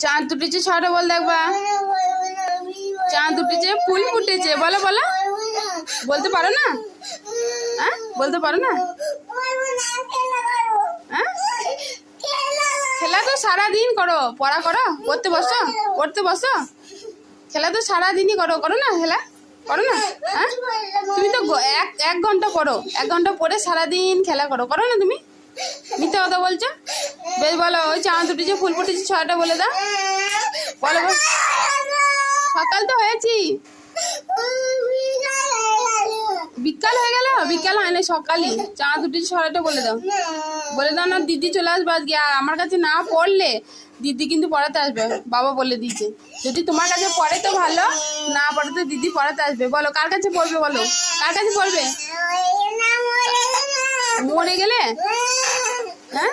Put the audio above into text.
চাঁদ উঠেছে ছটা বল দেখবা। চাঁদ উঠেছে ফুল ফুটেছে বলো বলো। বলতে পারো না? হ্যাঁ বলতে পারো না? হ্যাঁ খেলা তো সারাদিন করো, পড়া করো, পড়তে বসো, পড়তে বসো। খেলা তো সারাদিনই করো, করো না খেলা? করো না? হ্যাঁ তুমি তো এক ঘন্টা পড়ো, 1 ঘন্টা পড়ে সারাদিন খেলা করো, করো না তুমি? মিথ্যা কথা বলছো। বেশ বলো, ওই চাঁদ উঠেছে ফুল ফুটেছে ছটা বলে দাও। বলো বলো। সকাল তো হয়েছি, বিকাল হয়ে গেল। বিকাল হয় না, সকালই। চাঁদ উঠেছে ছটা বলে দাও, বলে দাও না। দিদি চলে আসবে আজকে, আর আমার কাছে না পড়লে দিদি কিন্তু পড়াতে আসবে, বাবা বলে দিয়েছে। যদি তোমার কাছে পড়ে তো ভালো, না পড়ে তো দিদি পড়াতে আসবে। বলো কার কাছে পড়বে, বলো কার কাছে পড়বে? মরে গেলে? হ্যাঁ